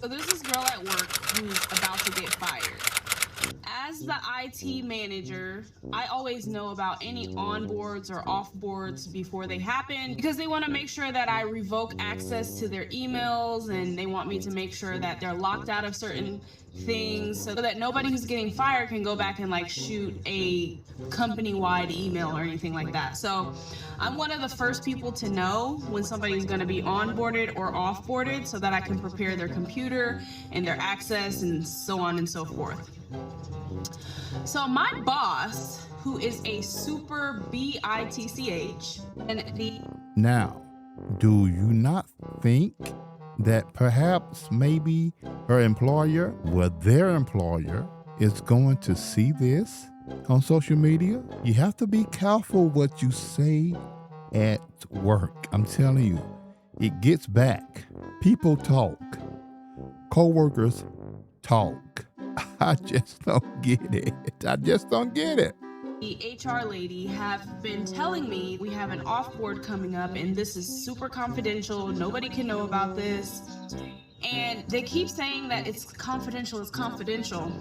So there's this girl at work who's about to get fired. As the IT manager, I always know about any onboards or offboards before they happen because they want to make sure that I revoke access to their emails, and they want me to make sure that they're locked out of certain things so that nobody who's getting fired can go back and like shoot a company-wide email or anything like that. So I'm one of the first people to know when somebody's going to be onboarded or offboarded so that I can prepare their computer and their access and so on and so forth. So my boss, who is a super BITCH, and the Now, do you not think that perhaps maybe her employer, well, their employer, is going to see this on social media? You have to be careful what you say at work. I'm telling you, it gets back. People talk. Co-workers talk. I just don't get it. I just don't get it. The HR lady have been telling me we have an offboard coming up and this is super confidential. Nobody can know about this. And they keep saying that it's confidential, it's confidential.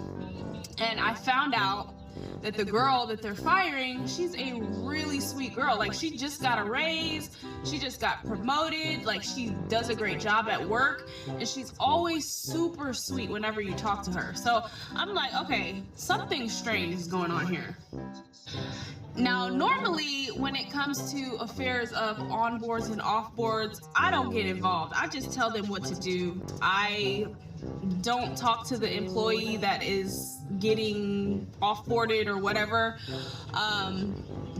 And I found out that the girl that they're firing, she's a really sweet girl. Like, she just got a raise, she just got promoted, like, she does a great job at work, and she's always super sweet whenever you talk to her. So I'm like, okay, something strange is going on here. Now, normally when it comes to affairs of onboards and offboards, I don't get involved. I just tell them what to do. I don't talk to the employee that is getting offboarded or whatever,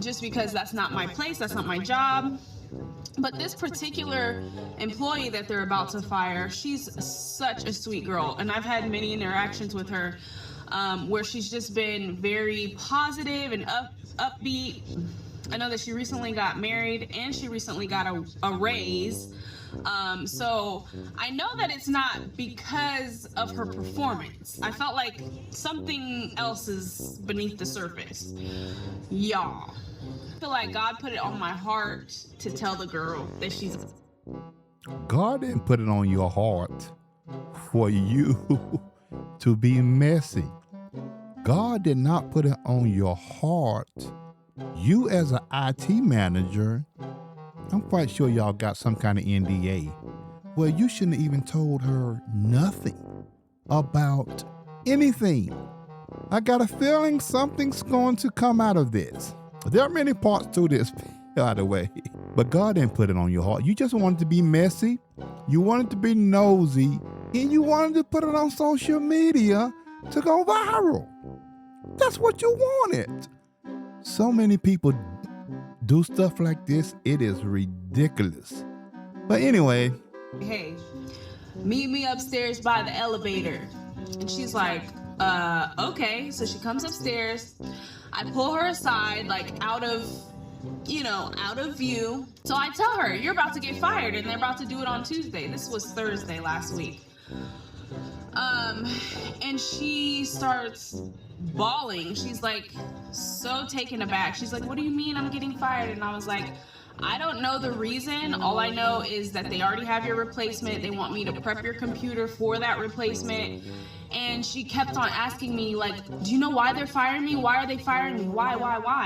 just because that's not my place, that's not my job. But this particular employee that they're about to fire, she's such a sweet girl, and I've had many interactions with her where she's just been very positive and upbeat. I know that she recently got married and she recently got a raise. So I know that it's not because of her performance. I felt like something else is beneath the surface. Y'all, I feel like God put it on my heart to tell the girl that she's... God didn't put it on your heart for you to be messy. God did not put it on your heart. You as an IT manager, I'm quite sure y'all got some kind of NDA. Well, you shouldn't have even told her nothing about anything. I got a feeling something's going to come out of this. There are many parts to this, by the way. But God didn't put it on your heart. You just wanted to be messy. You wanted to be nosy. And you wanted to put it on social media to go viral. That's what you wanted. So many people do stuff like this. It is ridiculous. But anyway. Hey, meet me upstairs by the elevator. And she's like, okay. So she comes upstairs. I pull her aside, like out of view. So I tell her, you're about to get fired, and they're about to do it on Tuesday. This was Thursday last week. And she starts bawling. She's like so taken aback. She's like, what do you mean I'm getting fired? And I was like, I don't know the reason. All I know is that they already have your replacement. They want me to prep your computer for that replacement. And she kept on asking me, like, do you know why they're firing me? Why are they firing me? Why?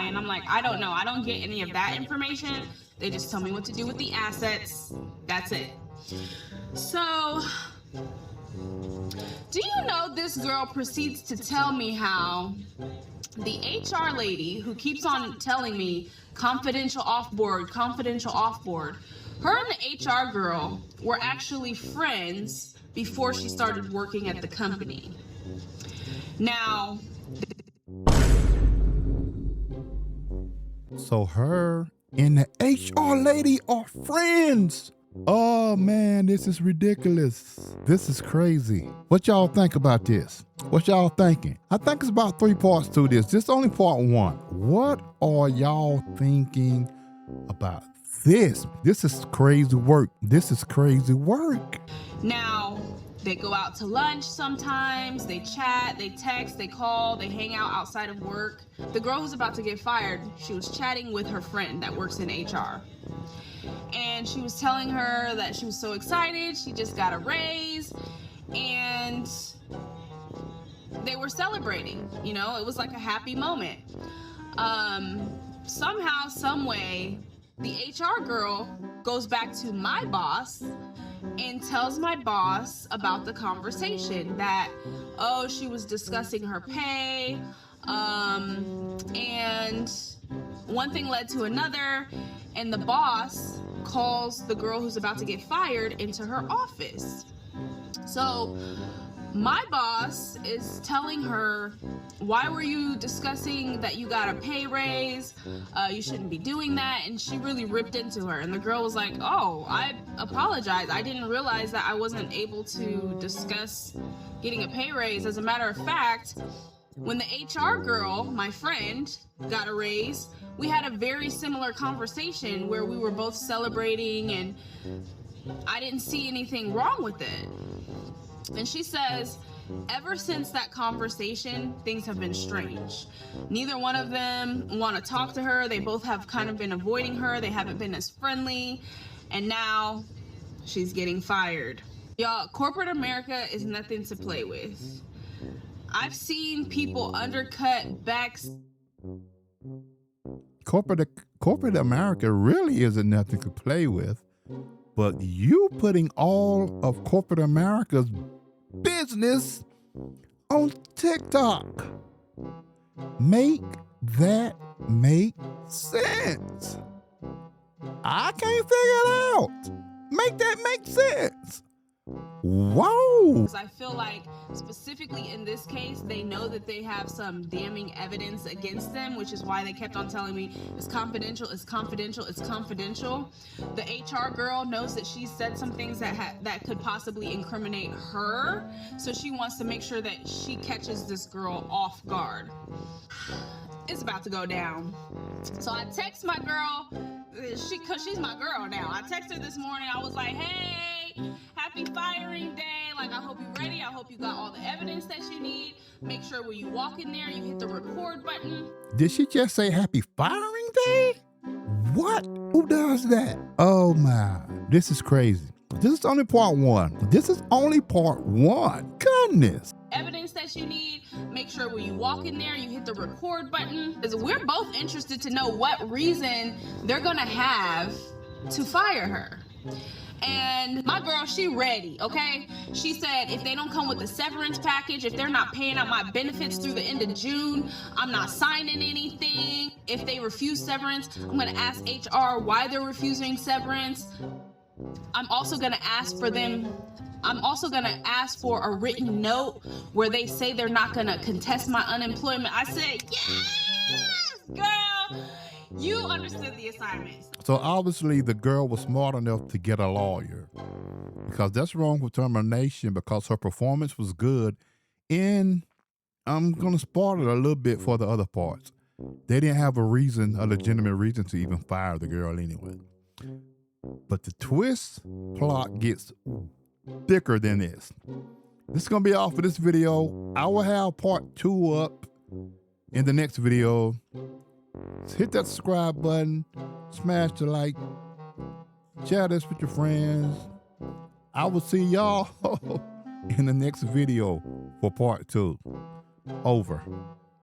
And I'm like, I don't know. I don't get any of that information. They just tell me what to do with the assets. That's it. So, do you know this girl proceeds to tell me how the HR lady who keeps on telling me confidential offboard, her and the HR girl were actually friends before she started working at the company. Now, so her and the HR lady are friends. Oh man, this is ridiculous. This is crazy. What y'all think about this? What y'all thinking? I think it's about 3 parts to this. This is only part 1. What are y'all thinking about this? This is crazy work. Now, they go out to lunch sometimes, they chat, they text, they call, they hang out outside of work. The girl who's about to get fired, she was chatting with her friend that works in HR. And she was telling her that she was so excited, she just got a raise. and they were celebrating. You know, it was like a happy moment. Somehow, some way, the HR girl goes back to my boss and tells my boss about the conversation, that, oh, she was discussing her pay, and one thing led to another, and the boss calls the girl who's about to get fired into her office. So my boss is telling her, why were you discussing that you got a pay raise? You shouldn't be doing that. And she really ripped into her. And the girl was like, oh, I apologize. I didn't realize that I wasn't able to discuss getting a pay raise. As a matter of fact, when the HR girl, my friend, got a raise, we had a very similar conversation where we were both celebrating, and I didn't see anything wrong with it. And she says, ever since that conversation, things have been strange. Neither one of them want to talk to her. They both have kind of been avoiding her. They haven't been as friendly. And now she's getting fired. Y'all, corporate America is nothing to play with. I've seen people undercut backs. Corporate America really isn't nothing to play with. But you putting all of corporate America's business on TikTok. Make that make sense. I can't figure it out. Make that make sense. Whoa. I feel like specifically in this case, they know that they have some damning evidence against them, which is why they kept on telling me it's confidential, it's confidential, it's confidential. The HR girl knows that she said some things that could possibly incriminate her, so she wants to make sure that she catches this girl off guard. It's about to go down. So I text my girl, cause she's my girl now. I texted her this morning. I was like, hey, happy firing day. Like, I hope you're ready. I hope you got all the evidence that you need. Make sure when you walk in there, you hit the record button. Did she just say happy firing day? What? Who does that? Oh my, this is crazy. This is only part one. Goodness. Evidence that you need. Make sure when you walk in there, you hit the record button. Because we're both interested to know what reason they're gonna have to fire her. And my girl, she ready, okay? She said if they don't come with the severance package, if they're not paying out my benefits through the end of June, I'm not signing anything. If they refuse severance, I'm gonna ask HR why they're refusing severance. I'm also gonna ask for a written note where they say they're not gonna contest my unemployment. I said, yes, girl, you understood the assignments. So obviously the girl was smart enough to get a lawyer, because that's wrong with termination, because her performance was good. And I'm going to spoil it a little bit for the other parts. They didn't have a legitimate reason to even fire the girl anyway. But the twist plot gets thicker than this. This is going to be all for this video. I will have part 2 up in the next video. So hit that subscribe button, smash the like, share this with your friends. I will see y'all in the next video for part 2. Over.